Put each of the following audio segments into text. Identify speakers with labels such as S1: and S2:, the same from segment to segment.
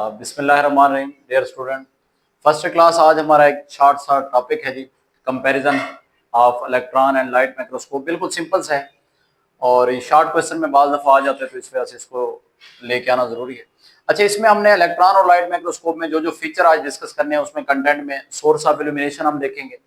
S1: बिस्मिल्लाहिर्रहमानिर्रहीम dear student. First class आज हमारा एक शॉर्ट सा टॉपिक है जी, comparison of electron and light microscope. बिल्कुल सिंपल सा है और ये शॉर्ट क्वेश्चन में बाज़ दफ़ा आ जाते हैं, तो इस वजह से इसको लेके आना ज़रूरी है। अच्छा, इसमें हमने इलेक्ट्रॉन और लाइट माइक्रोस्कोप में जो जो फीचर आज डिस्कस करने हैं उसमें कंटेंट में सोर्स ऑफ इल्यूमिनेशन हम देखेंगे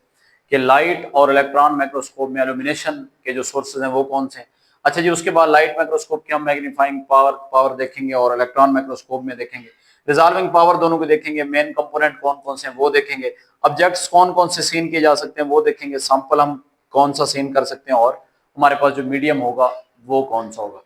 S1: कि लाइट और इलेक्ट्रॉन माइक्रोस्कोप में इल्यूमिनेशन के जो सोर्सेज हैं वो कौन से हैं। अच्छा जी, उसके बाद लाइट माइक्रोस्कोप की हम मैग्नीफाइंग पावर देखेंगे और इलेक्ट्रॉन माइक्रोस्कोप में देखेंगे रिजॉल्विंग पावर, दोनों को देखेंगे। मेन कंपोनेंट कौन कौन से हैं वो देखेंगे। ऑब्जेक्ट्स कौन कौन से सीन किए जा सकते हैं वो देखेंगे। सैंपल हम कौन सा सीन कर सकते हैं और हमारे पास जो मीडियम होगा वो कौन सा होगा।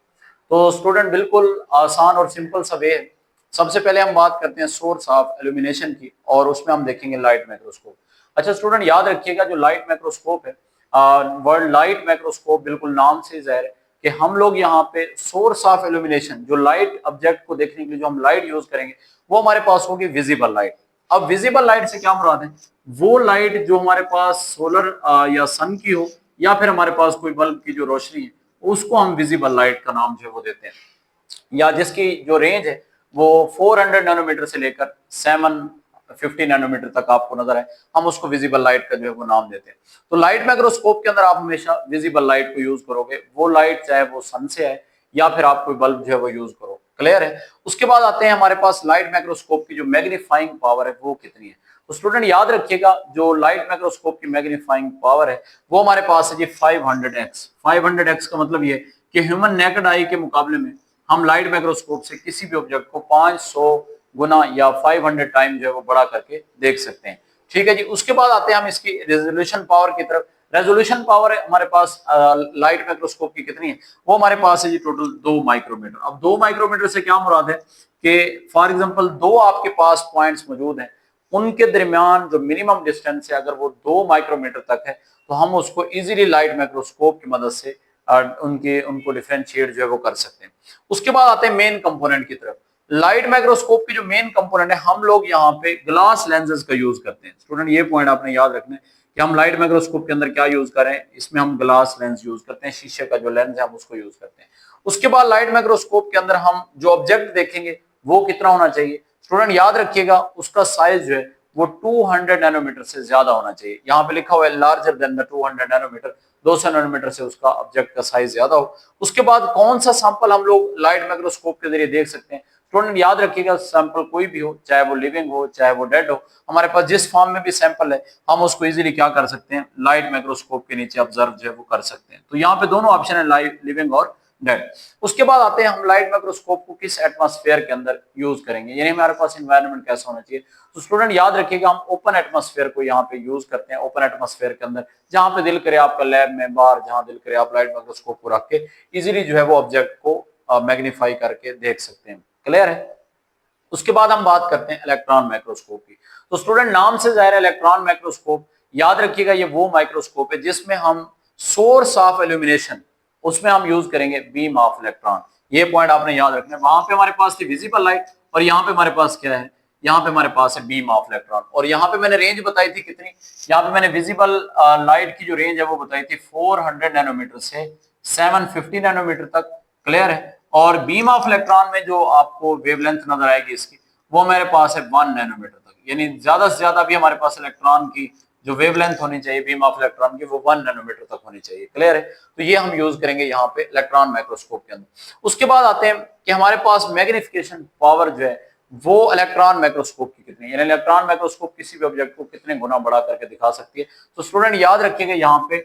S1: तो स्टूडेंट बिल्कुल आसान और सिंपल सा वे है। सबसे पहले हम बात करते हैं सोर्स ऑफ इल्यूमिनेशन की और उसमें हम देखेंगे लाइट माइक्रोस्कोप। अच्छा स्टूडेंट, याद रखिएगा जो लाइट माइक्रोस्कोप है, वर्ल्ड लाइट माइक्रोस्कोप, बिल्कुल नाम से जाहिर है कि हम लोग यहाँ पे सोर्स ऑफ इल्यूमिनेशन, जो लाइट ऑब्जेक्ट को देखने के लिए जो हम लाइट यूज करेंगे वो हमारे पास होगी विजिबल लाइट। अब विजिबल लाइट से क्या मुराद है? वो लाइट जो हमारे पास सोलर या सन की हो या फिर हमारे पास कोई बल्ब की जो रोशनी है, उसको हम विजिबल लाइट का नाम जो है वो देते हैं, या जिसकी जो रेंज है वो 400 नैनोमीटर से लेकर 750 नैनोमीटर तक आपको नजर है, हम उसको विजिबल लाइट का जो है वो नाम देते हैं। तो लाइट माइक्रोस्कोप के अंदर आप हमेशा विजिबल लाइट को यूज करोगे, वो लाइट चाहे वो सन से आए या फिर आप कोई बल्ब जो है वो यूज करो। क्लियर है? उसके बाद आते हैं हमारे पास लाइट माइक्रोस्कोप की जो मैग्नीफाइंग पावर है वो कितनी है। तो स्टूडेंट याद रखिएगा जो लाइट माइक्रोस्कोप की मैग्नीफाइंग पावर है वो हमारे पास है जी 500x। 500x का मतलब ये कि ह्यूमन नेकेड आई के मुकाबले में हम लाइट माइक्रोस्कोप से किसी भी ऑब्जेक्ट को 500 गुना या 500 टाइम जो है वो बड़ा करके देख सकते हैं। ठीक है जी। उसके बाद आते हैं हम इसकी रेजोल्यूशन पावर की तरफ। रेजोल्यूशन पावर है हमारे पास लाइट माइक्रोस्कोप की कितनी है? वो हमारे पास है जी टोटल 2 माइक्रोमीटर। अब 2 माइक्रोमीटर से क्या मुराद है कि फॉर एग्जांपल दो आपके पास पॉइंट्स मौजूद हैं, उनके दरमियान जो मिनिमम डिस्टेंस है अगर वो 2 माइक्रोमीटर तक है तो हम उसको इजीली लाइट माइक्रोस्कोप की मदद से उनको डिफरेंशिएट जो है वो कर सकते हैं। उसके बाद आते हैं मेन कंपोनेंट की तरफ। लाइट माइक्रोस्कोप की जो मेन कंपोनेंट है, हम लोग यहाँ पे ग्लास लेंसेज का यूज करते हैं। स्टूडेंट ये पॉइंट आपने याद रखना है कि हम लाइट माइक्रोस्कोप के अंदर क्या यूज कर रहे हैं, इसमें हम ग्लास लेंस यूज करते हैं, शीशे का जो लेंस है हम उसको यूज करते हैं। उसके बाद लाइट माइक्रोस्कोप के अंदर हम जो ऑब्जेक्ट देखेंगे वो कितना होना चाहिए? स्टूडेंट याद रखिएगा उसका साइज जो है वो 200 नैनोमीटर से ज्यादा होना चाहिए। यहाँ पे लिखा हुआ है larger than the 200 nanometre, 200 nanometre से उसका ऑब्जेक्ट का साइज ज्यादा हो। उसके बाद कौन सा सैंपल हम लोग लाइट माइक्रोस्कोप के जरिए देख सकते हैं? स्टूडेंट याद रखिएगा सैंपल कोई भी हो, चाहे वो लिविंग हो चाहे वो डेड हो, हमारे पास जिस फॉर्म में भी सैंपल है हम उसको इजीली क्या कर सकते हैं, लाइट माइक्रोस्कोप के नीचे ऑब्जर्व जो है वो कर सकते हैं। तो यहाँ पे दोनों ऑप्शन है, लाइव, लिविंग और डेड। उसके बाद आते हैं हम लाइट माइक्रोस्कोप को किस एटमॉस्फेयर के अंदर यूज करेंगे, यानी हमारे पास एनवायरनमेंट कैसा होना चाहिए। तो स्टूडेंट याद रखिएगा हम ओपन एटमॉस्फेयर को यहाँ पे यूज करते हैं। ओपन एटमॉस्फेयर के अंदर जहां पे दिल करे आपका लैब में, बाहर जहां दिल करे आप लाइट माइक्रोस्कोप को रख के इजीली जो है वो ऑब्जेक्ट को मैग्नीफाई करके देख सकते हैं। क्लियर है? उसके बाद हम बात करते हैं इलेक्ट्रॉन माइक्रोस्कोप की। तो स्टूडेंट नाम से जाहिर है इलेक्ट्रॉन माइक्रोस्कोप, याद रखिएगा ये वो माइक्रोस्कोप है जिसमें हम सोर्स ऑफ इल्यूमिनेशन उसमें हम यूज करेंगे बीम ऑफ इलेक्ट्रॉन। ये पॉइंट आपने याद रखना है। वहां पे हमारे पास थी विजिबल लाइट और यहाँ पे हमारे पास क्या है, यहाँ पे हमारे पास है बीम ऑफ इलेक्ट्रॉन। और यहाँ पे मैंने रेंज बताई थी कितनी, यहाँ पे मैंने विजिबल लाइट की जो रेंज है वो बताई थी 400 नैनोमीटर से 750 नैनोमीटर तक। क्लियर है? और बीम ऑफ इलेक्ट्रॉन में जो आपको वेवलेंथ नजर आएगी इसकी, वो मेरे पास है 1 नैनोमीटर तक, यानी ज्यादा से ज्यादा भी हमारे पास इलेक्ट्रॉन की जो वेवलेंथ होनी चाहिए बीम ऑफ इलेक्ट्रॉन की वो 1 नैनोमीटर तक होनी चाहिए। क्लियर है? तो ये हम यूज करेंगे यहाँ पे इलेक्ट्रॉन माइक्रोस्कोप के अंदर। उसके बाद आते हैं कि हमारे पास मैग्निफिकेशन पावर जो है वो इलेक्ट्रॉन माइक्रोस्कोप की कितनी है, यानी इलेक्ट्रॉन माइक्रोस्कोप किसी भी ऑब्जेक्ट को कितने गुना बड़ा करके दिखा सकती है। तो स्टूडेंट याद रखिएगा यहाँ पे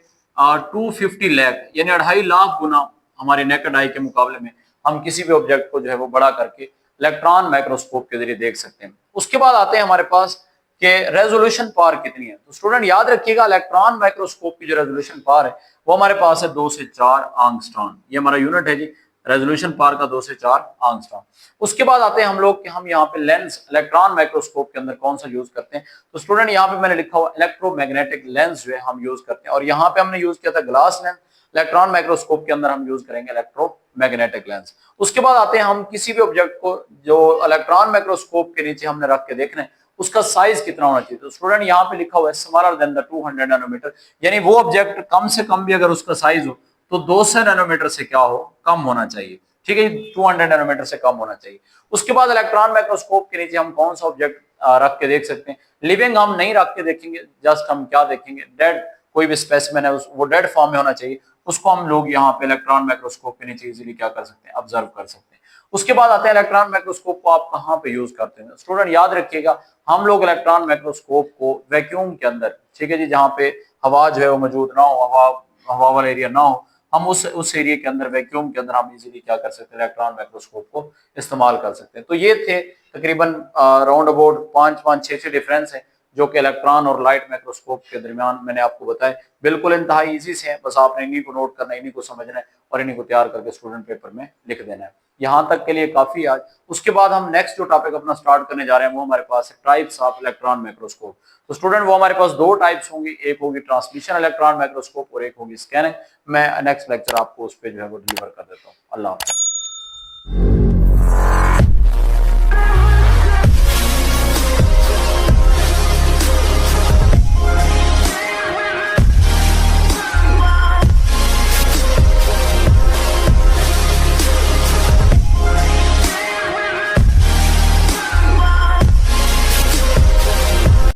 S1: 250 लाख यानी 2.5 लाख गुना हमारे नेकेड आई के मुकाबले में हम किसी भी ऑब्जेक्ट को जो है वो बड़ा करके इलेक्ट्रॉन माइक्रोस्कोप के जरिए देख सकते हैं। उसके बाद आते हैं हमारे पास कि रेजोल्यूशन पावर कितनी है। तो स्टूडेंट याद रखिएगा इलेक्ट्रॉन माइक्रोस्कोप की जो रेजोल्यूशन पावर है वो हमारे पास है 2 से 4 एंगस्ट्रॉम। ये हमारा यूनिट है जी, रेजोल्यूशन पावर का 2 से 4 एंगस्ट्रॉम। उसके बाद आते हैं हम लोग कि हम यहाँ पे लेंस इलेक्ट्रॉन माइक्रोस्कोप के अंदर कौन सा यूज करते हैं। तो स्टूडेंट यहाँ पे मैंने लिखा हुआ इलेक्ट्रोमैग्नेटिक लेंस जो है हम यूज करते हैं, और यहाँ पे हमने यूज किया था ग्लास लेंस। इलेक्ट्रॉन माइक्रोस्कोप के अंदर हम यूज करेंगे इलेक्ट्रोमैग्नेटिक लेंस। उसके बाद आते हैं हम किसी भी ऑब्जेक्ट को जो इलेक्ट्रॉन माइक्रोस्कोप के नीचे हमने रख के देखना है उसका साइज कितना होना चाहिए। तो स्टूडेंट यहाँ पे लिखा हुआ है स्मॉलर देन द 200 नैनोमीटर, यानी वो ऑब्जेक्ट कम से कम भी अगर उसका साइज हो तो 200 नैनोमीटर से क्या हो, कम होना चाहिए। ठीक है, 200 नैनोमीटर से कम होना चाहिए। उसके बाद इलेक्ट्रॉन माइक्रोस्कोप के नीचे हम कौन सा ऑब्जेक्ट रख के देख सकते हैं। लिविंग हम नहीं रख के देखेंगे, जस्ट हम क्या देखेंगे, डेड कोई भी स्पेसिमेन है वो डेड फॉर्म में होना चाहिए, उसको हम लोग यहाँ पे इलेक्ट्रॉन माइक्रोस्कोप के नीचे इजीली क्या कर सकते हैं, ऑब्जर्व कर सकते हैं। उसके बाद आते हैं इलेक्ट्रॉन माइक्रोस्कोप को आप कहाँ पे यूज करते हैं। स्टूडेंट याद रखिएगा, हम लोग इलेक्ट्रॉन माइक्रोस्कोप को वैक्यूम के अंदर, ठीक है जी, जहाँ पे हवा जो है वो मौजूद ना हो, हवा वाला एरिया ना हो, हम उस एरिया के अंदर, वैक्यूम के अंदर हम इजीली क्या कर सकते हैं, इलेक्ट्रॉन माइक्रोस्कोप को इस्तेमाल कर सकते हैं। तो ये थे तकरीबन राउंड अबाउट 5-6 डिफरेंस है जो कि इलेक्ट्रॉन और लाइट माइक्रोस्कोप के दरमियान मैंने आपको बताया। बिल्कुल इंतहाई इजी से है, बस आपने इन्हीं को नोट करना है, इन्हीं को समझना है और इन्हीं को तैयार करके स्टूडेंट पेपर में लिख देना है। यहाँ तक के लिए काफी आज। उसके बाद हम नेक्स्ट जो टॉपिक अपना स्टार्ट करने जा रहे हैं वो हमारे पास है टाइप्स ऑफ इलेक्ट्रॉन माइक्रोस्कोप। तो स्टूडेंट वो हमारे पास दो टाइप्स होंगी, एक होगी ट्रांसमिशन इलेक्ट्रॉन माइक्रोस्कोप और एक होगी स्कैनिंग। मैं नेक्स्ट लेक्चर आपको उस पर जो है वो डिलीवर कर देता हूँ। अल्लाह हाफ़िज़।